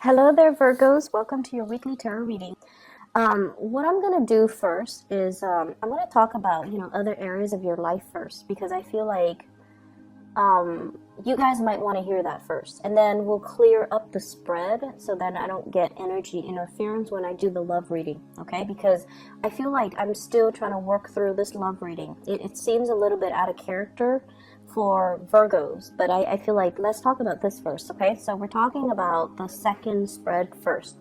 Hello there, Virgos. Welcome to your weekly tarot reading. What I'm going to do first is I'm going to talk about, other areas of your life first because I feel like you guys might want to hear that first. And then we'll clear up the spread so that I don't get energy interference when I do the love reading, okay? Because I feel like I'm still trying to work through this love reading. It seems a little bit out of character for Virgos, but I feel like let's talk about this first, okay? So we're talking about the second spread first.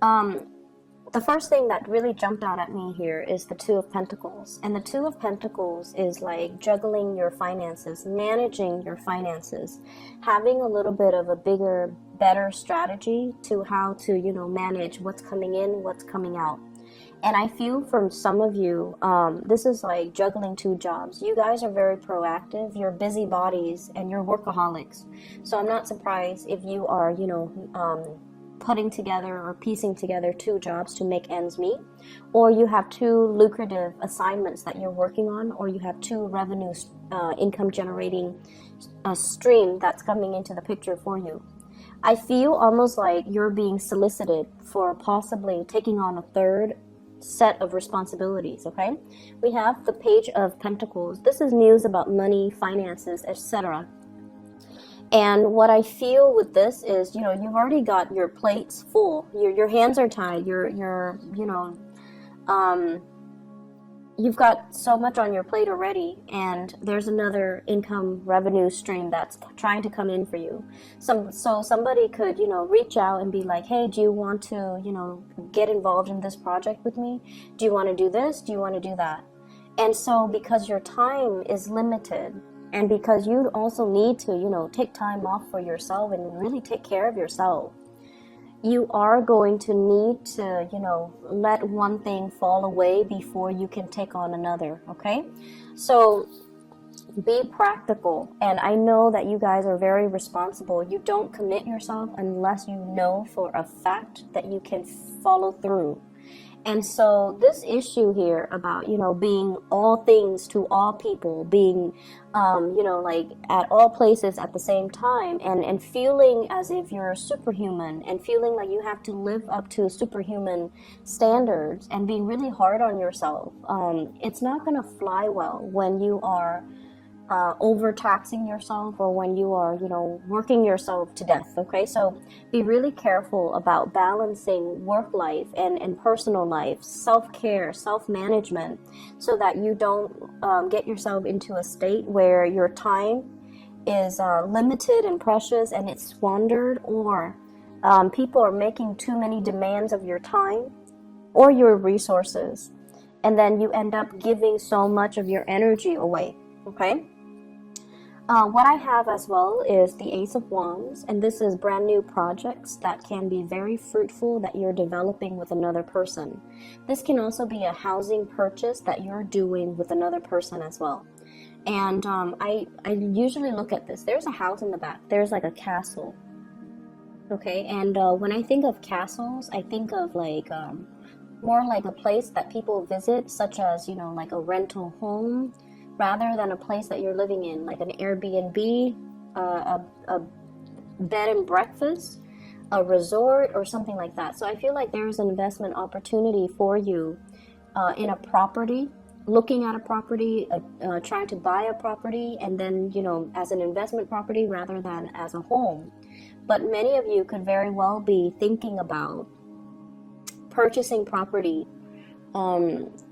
The first thing that really jumped out at me here is the Two of Pentacles. And the Two of Pentacles is like juggling your finances, managing your finances, having a little bit of a bigger, better strategy to how to, manage what's coming in, what's coming out. And I feel from some of you, this is like juggling two jobs. You guys are very proactive. You're busybodies and you're workaholics. So I'm not surprised if you are, putting together or piecing together two jobs to make ends meet, or you have two lucrative assignments that you're working on, or you have two revenue income generating stream that's coming into the picture for you. I feel almost like you're being solicited for possibly taking on a third set of responsibilities, okay? We have the Page of Pentacles. This is news about money, finances, etc. And what I feel with this is, you've already got your plates full. Your hands are tied. You've got so much on your plate already, and there's another income revenue stream that's trying to come in for you. So somebody could, reach out and be like, hey, do you want to, get involved in this project with me? Do you want to do this? Do you want to do that? And so because your time is limited, and because you also need to, take time off for yourself and really take care of yourself, you are going to need to, let one thing fall away before you can take on another, okay? So be practical. And I know that you guys are very responsible. You don't commit yourself unless you know for a fact that you can follow through. And so this issue here about, being all things to all people, being, like at all places at the same time, and feeling as if you're superhuman, and feeling like you have to live up to superhuman standards, and being really hard on yourself, it's not going to fly well when you are overtaxing yourself, or when you are, working yourself to death, okay? So be really careful about balancing work life and personal life, self-care, self-management, so that you don't get yourself into a state where your time is limited and precious and it's squandered, or people are making too many demands of your time or your resources, and then you end up giving so much of your energy away, okay? What I have as well is the Ace of Wands, and this is brand new projects that can be very fruitful that you're developing with another person. This can also be a housing purchase that you're doing with another person as well. And I usually look at this. There's a house in the back. There's like a castle. Okay, and when I think of castles, I think of like more like a place that people visit, such as, like a rental home, rather than a place that you're living in, like an Airbnb, a bed and breakfast, a resort, or something like that. So I feel like there's an investment opportunity for you in a property, looking at a property, trying to buy a property, and then, as an investment property rather than as a home. But many of you could very well be thinking about purchasing property,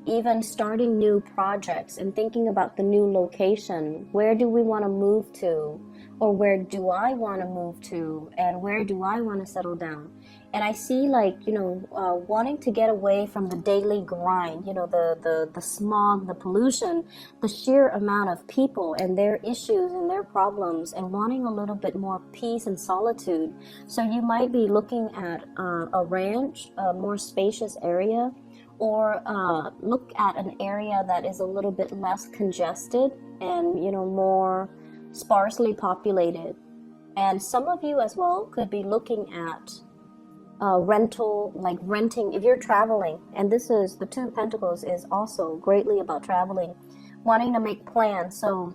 even starting new projects and thinking about the new location. Where do we want to move to? Or where do I want to move to? And where do I want to settle down? And I see like, wanting to get away from the daily grind, the smog, the pollution, the sheer amount of people and their issues and their problems, and wanting a little bit more peace and solitude. So you might be looking at a ranch, a more spacious area, or look at an area that is a little bit less congested and, more sparsely populated. And some of you as well could be looking at rental, like renting, if you're traveling. And this is, the Two of Pentacles is also greatly about traveling, wanting to make plans. So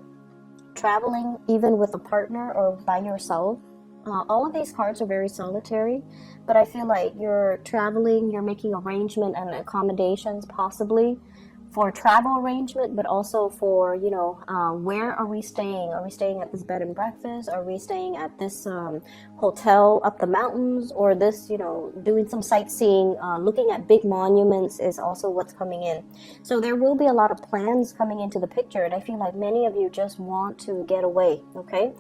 traveling even with a partner or by yourself, All of these cards are very solitary, but I feel like you're traveling, you're making arrangement and accommodations possibly for travel arrangement, but also for, where are we staying? Are we staying at this bed and breakfast? Are we staying at this hotel up the mountains? Or this, doing some sightseeing, looking at big monuments is also what's coming in. So there will be a lot of plans coming into the picture, and I feel like many of you just want to get away, okay?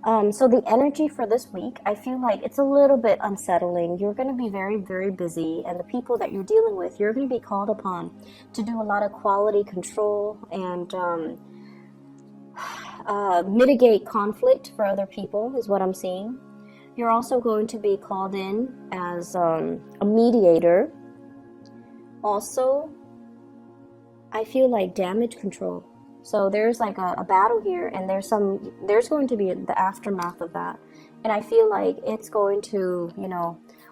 So the energy for this week, I feel like it's a little bit unsettling. You're going to be very, very busy, and the people that you're dealing with, you're going to be called upon to do a lot of quality control and mitigate conflict for other people is what I'm seeing. You're also going to be called in as a mediator. Also, I feel like damage control. So there's like a battle here, and there's going to be the aftermath of that. And I feel like it's going to,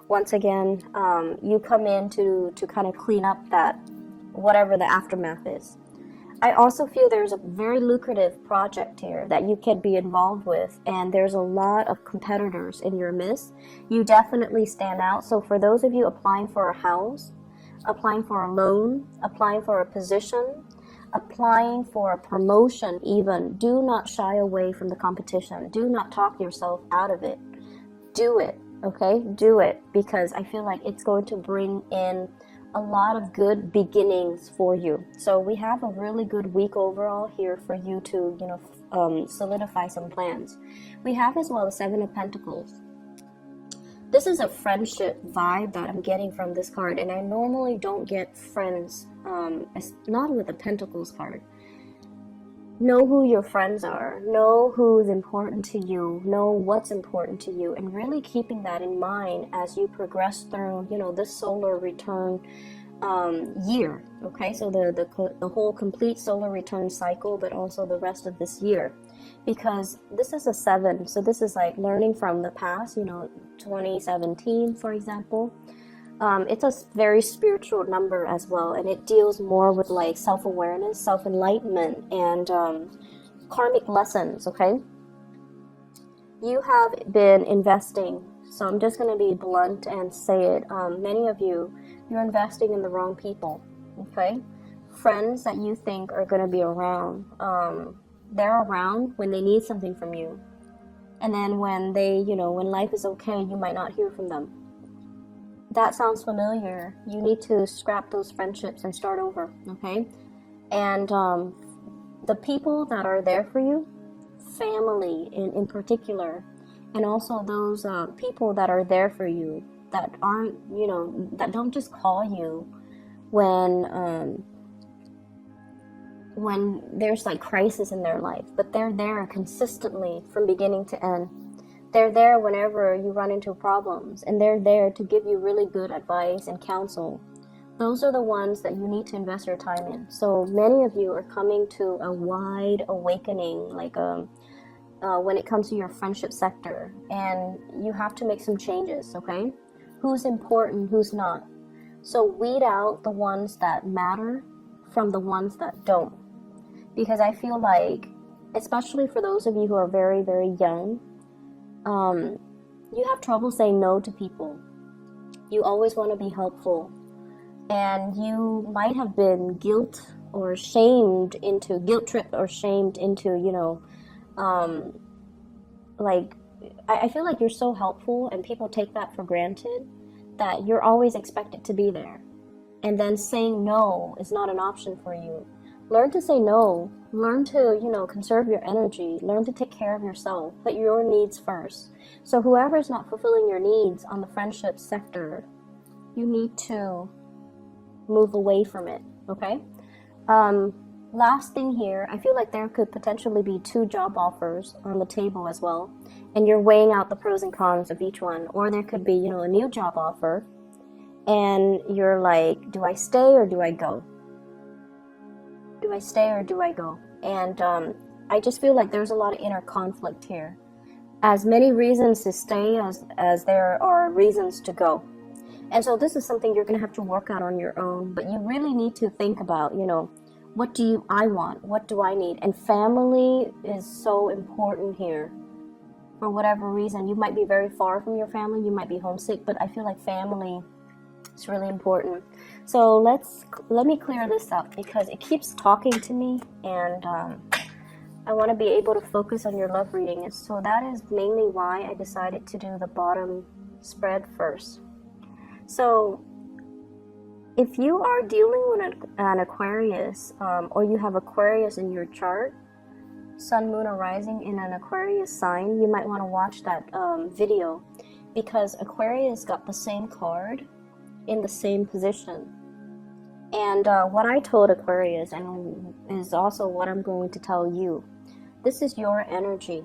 once again, you come in to kind of clean up that, whatever the aftermath is. I also feel there's a very lucrative project here that you could be involved with, and there's a lot of competitors in your midst. You definitely stand out. So for those of you applying for a house, applying for a loan, applying for a position, applying for a promotion even, do not shy away from the competition. Do not talk yourself out of it. Do it, okay? Do it, because I feel like it's going to bring in a lot of good beginnings for you. So we have a really good week overall here for you to, solidify some plans. We have as well the Seven of Pentacles. This is a friendship vibe that I'm getting from this card, and I normally don't get friends, not with the Pentacles card. Know who your friends are, know who's important to you, know what's important to you, and really keeping that in mind as you progress through, this solar return year, okay? So the whole complete solar return cycle, but also the rest of this year. Because this is a 7, so this is like learning from the past, 2017, for example. It's a very spiritual number as well, and it deals more with like self-awareness, self-enlightenment, and karmic lessons, okay? You have been investing, so I'm just going to be blunt and say it. Many of you, you're investing in the wrong people, okay? Friends that you think are going to be around, they're around when they need something from you. And then when they, when life is okay, you might not hear from them. That sounds familiar. You need to scrap those friendships and start over, okay? And the people that are there for you, family in particular, and also those people that are there for you that aren't, that don't just call you when there's like crisis in their life, but they're there consistently from beginning to end. They're there whenever you run into problems, and they're there to give you really good advice and counsel. Those are the ones that you need to invest your time in. So many of you are coming to a wide awakening, like when it comes to your friendship sector, and you have to make some changes, okay? Who's important, who's not. So weed out the ones that matter from the ones that don't. Because I feel like, especially for those of you who are very, very young, you have trouble saying no to people. You always want to be helpful. And you might have been guilt tripped or shamed into, I feel like you're so helpful and people take that for granted that you're always expected to be there. And then saying no is not an option for you. Learn to say no. Learn to, conserve your energy. Learn to take care of yourself. Put your needs first. So whoever's not fulfilling your needs on the friendship sector, you need to move away from it, okay? Last thing here, I feel like there could potentially be 2 job offers on the table as well. And you're weighing out the pros and cons of each one. Or there could be, a new job offer. And you're like, do I stay or do I go? Do I stay or do I go? And I just feel like there's a lot of inner conflict here. As many reasons to stay as there are reasons to go. And so this is something you're going to have to work out on your own. But you really need to think about, what I want? What do I need? And family is so important here. for whatever reason. You might be very far from your family, you might be homesick, but I feel like family is really important. So let me clear this up because it keeps talking to me, and I want to be able to focus on your love reading. And so that is mainly why I decided to do the bottom spread first. So if you are dealing with an Aquarius, or you have Aquarius in your chart, Sun, Moon, or Rising in an Aquarius sign, you might want to watch that video, because Aquarius got the same card in the same position. And what I told Aquarius, and is also what I'm going to tell you, this is your energy.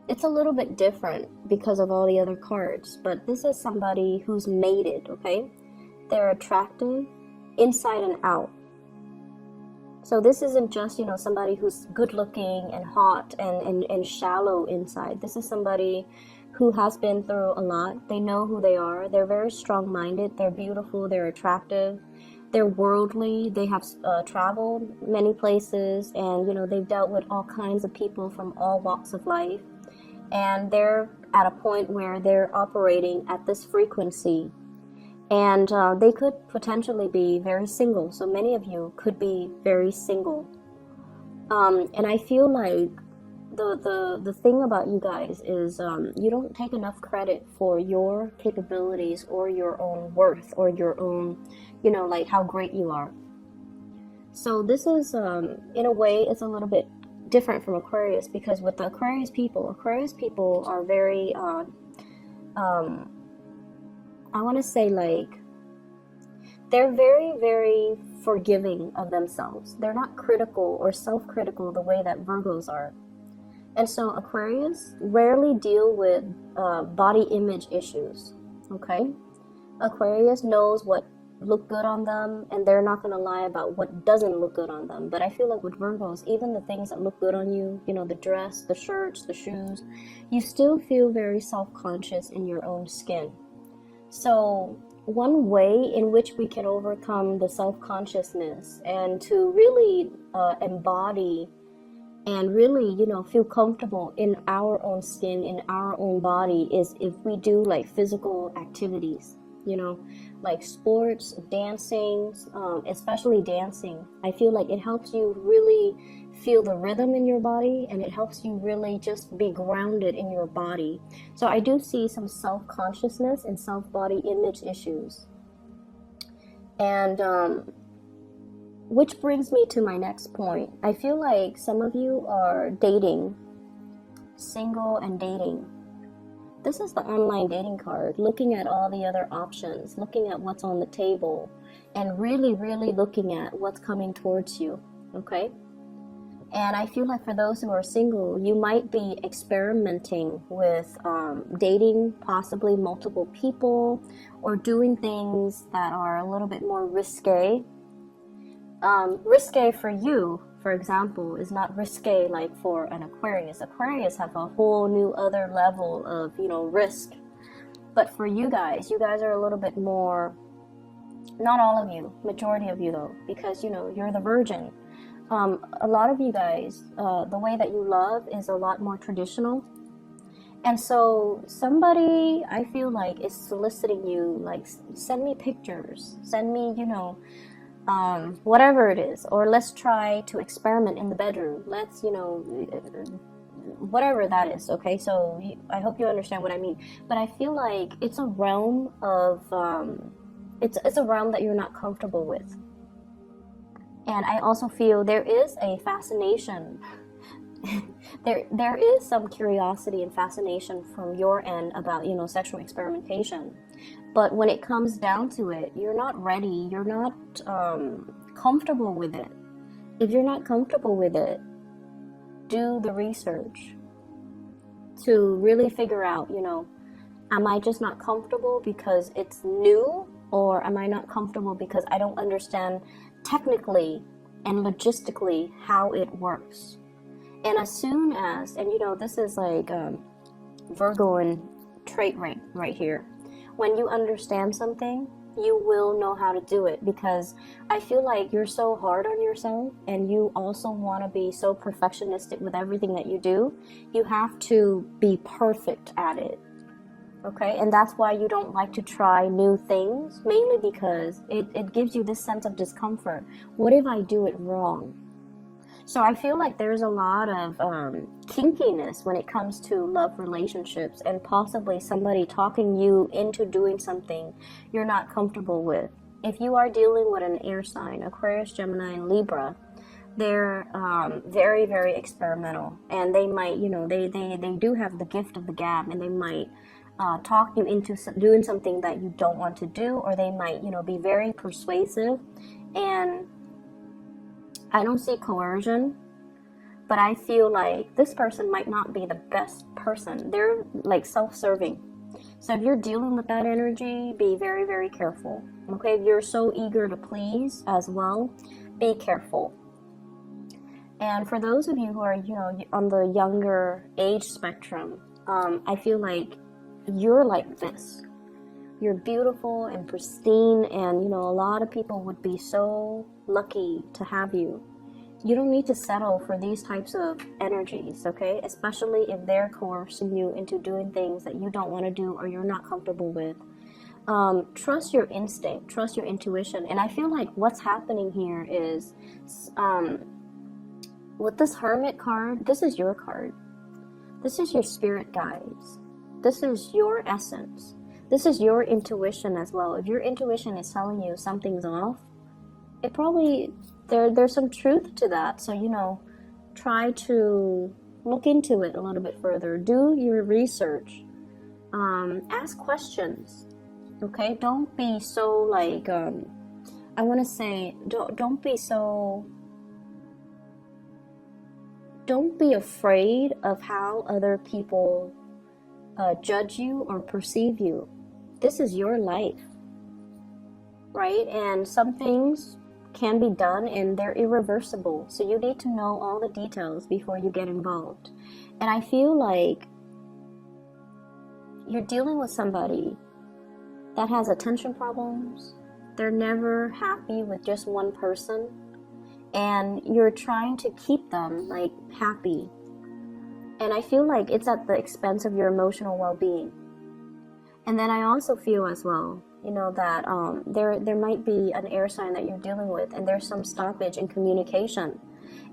It's a little bit different because of all the other cards, but this is somebody who's mated, okay? They're attractive inside and out. So this isn't just, somebody who's good looking and hot and shallow inside. This is somebody who has been through a lot. They know who they are. They're very strong-minded. They're beautiful. They're attractive. They're worldly. They have traveled many places, and, they've dealt with all kinds of people from all walks of life. And they're at a point where they're operating at this frequency. And they could potentially be very single. So many of you could be very single. And I feel like the thing about you guys is you don't take enough credit for your capabilities or your own worth or your own, like how great you are. So this is, in a way, it's a little bit different from Aquarius, because with the Aquarius people are very, I want to say, like, they're very, very forgiving of themselves. They're not critical or self-critical the way that Virgos are. And so Aquarius rarely deal with body image issues, okay? Aquarius knows what look good on them, and they're not going to lie about what doesn't look good on them. But I feel like with Virgos, even the things that look good on you, the dress, the shirts, the shoes, you still feel very self-conscious in your own skin. So one way in which we can overcome the self-consciousness and to really embody and really, feel comfortable in our own skin, in our own body, is if we do like physical activities, like sports, dancing, especially dancing. I feel like it helps you really feel the rhythm in your body, and it helps you really just be grounded in your body. So I do see some self-consciousness and self-body image issues. And which brings me to my next point. I feel like some of you are dating, single and dating. This is the online dating card, looking at all the other options, looking at what's on the table, and really, really looking at what's coming towards you, okay? And I feel like for those who are single, you might be experimenting with dating possibly multiple people, or doing things that are a little bit more risque. Risque for you, for example, is not risque like for an Aquarius. Aquarius have a whole new other level of, risk. But for you guys are a little bit more, not all of you, majority of you though, because, you're the virgin. A lot of you guys, the way that you love is a lot more traditional. And so somebody, I feel like, is soliciting you, like, send me pictures, send me, whatever it is, or let's try to experiment in the bedroom. Let's, whatever that is, okay? So I hope you understand what I mean. But I feel like it's a realm of, it's a realm that you're not comfortable with. And I also feel there is a fascination. there is some curiosity and fascination from your end about, sexual experimentation. But when it comes down to it, you're not ready. You're not comfortable with it. If you're not comfortable with it, do the research to really figure out, am I just not comfortable because it's new? Or am I not comfortable because I don't understand technically and logistically how it works? And as soon as, and this is like Virgo and trait right here. When you understand something you will know how to do it, because I feel like you're so hard on yourself and you also want to be so perfectionistic with everything that you do. You have to be perfect at it. Okay, and that's why you don't like to try new things, mainly because it gives you this sense of discomfort. What if I do it wrong? So I feel like there's a lot of kinkiness when it comes to love relationships, and possibly somebody talking you into doing something you're not comfortable with. If you are dealing with an air sign, Aquarius, Gemini, and Libra, they're very, very experimental, and they might, they do have the gift of the gab, and they might talk you into doing something that you don't want to do, or they might, be very persuasive. And I don't see coercion, but I feel like this person might not be the best person. They're like self-serving. So if you're dealing with that energy, be very, very careful. Okay, if you're so eager to please as well, be careful. And for those of you who are, on the younger age spectrum, I feel like you're like this. You're beautiful and pristine, and a lot of people would be so lucky to have you. You don't need to settle for these types of energies, okay? Especially if they're coercing you into doing things that you don't want to do or you're not comfortable with. Trust your instinct, trust your intuition. And I feel like what's happening here is, with this Hermit card, this is your card. This is your spirit guides. This is your essence. This is your intuition as well. If your intuition is telling you something's off, it probably, there's some truth to that. So, try to look into it a little bit further. Do your research. Ask questions. Okay? Don't be so like, I want to say, don't be afraid of how other people judge you or perceive you. This is your life, right? And some things can be done and they're irreversible. So you need to know all the details before you get involved. And I feel like you're dealing with somebody that has attention problems. They're never happy with just one person. And you're trying to keep them like happy. And I feel like it's at the expense of your emotional well-being. And then I also feel as well, that there might be an air sign that you're dealing with, and there's some stoppage in communication.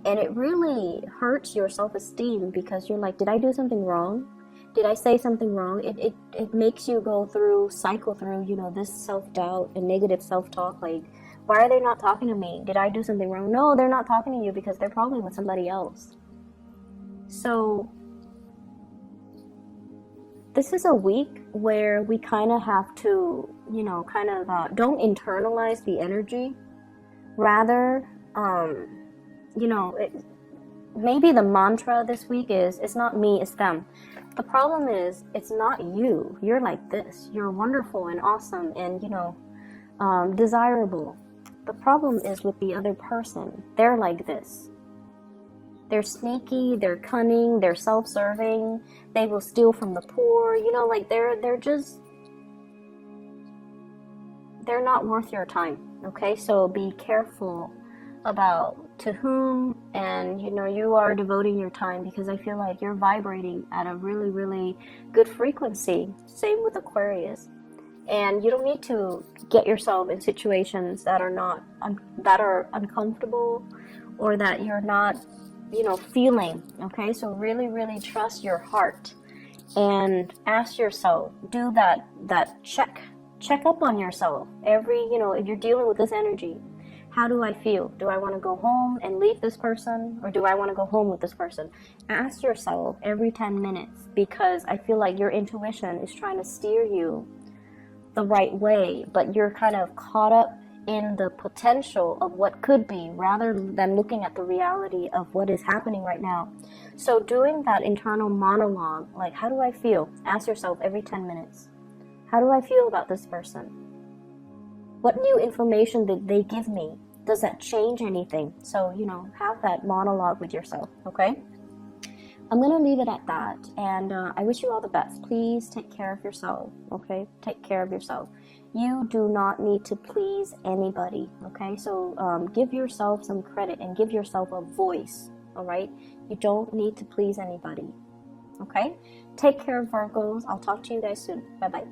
And it really hurts your self-esteem, because you're like, did I do something wrong? Did I say something wrong? It makes you cycle through, this self-doubt and negative self-talk. Like, why are they not talking to me? Did I do something wrong? No, they're not talking to you because they're probably with somebody else. So this is a week where we kind of have to, don't internalize the energy. Rather, maybe the mantra this week is, it's not me, it's them. The problem is, it's not you. You're like this. You're wonderful and awesome and, desirable. The problem is with the other person. They're like this. They're sneaky, they're cunning, they're self-serving, they will steal from the poor, they're not worth your time, okay? So be careful about to whom and you are devoting your time, because I feel like you're vibrating at a really, really good frequency. Same with Aquarius. And you don't need to get yourself in situations that are uncomfortable, or that you're not feeling, okay? So really, really trust your heart and ask yourself, do that check up on yourself every, if you're dealing with this energy. How do I feel? Do I want to go home and leave this person, or do I want to go home with this person? Ask yourself every 10 minutes, because I feel like your intuition is trying to steer you the right way, but you're kind of caught up in the potential of what could be, rather than looking at the reality of what is happening right now. So doing that internal monologue, like, how do I feel? Ask yourself every 10 minutes. How do I feel about this person? What new information did they give me? Does that change anything? So, have that monologue with yourself, okay? I'm gonna leave it at that, and I wish you all the best. Please take care of yourself, okay? Take care of yourself. You do not need to please anybody, okay? So give yourself some credit and give yourself a voice, all right? You don't need to please anybody, okay? Take care, Virgos. I'll talk to you guys soon. Bye-bye.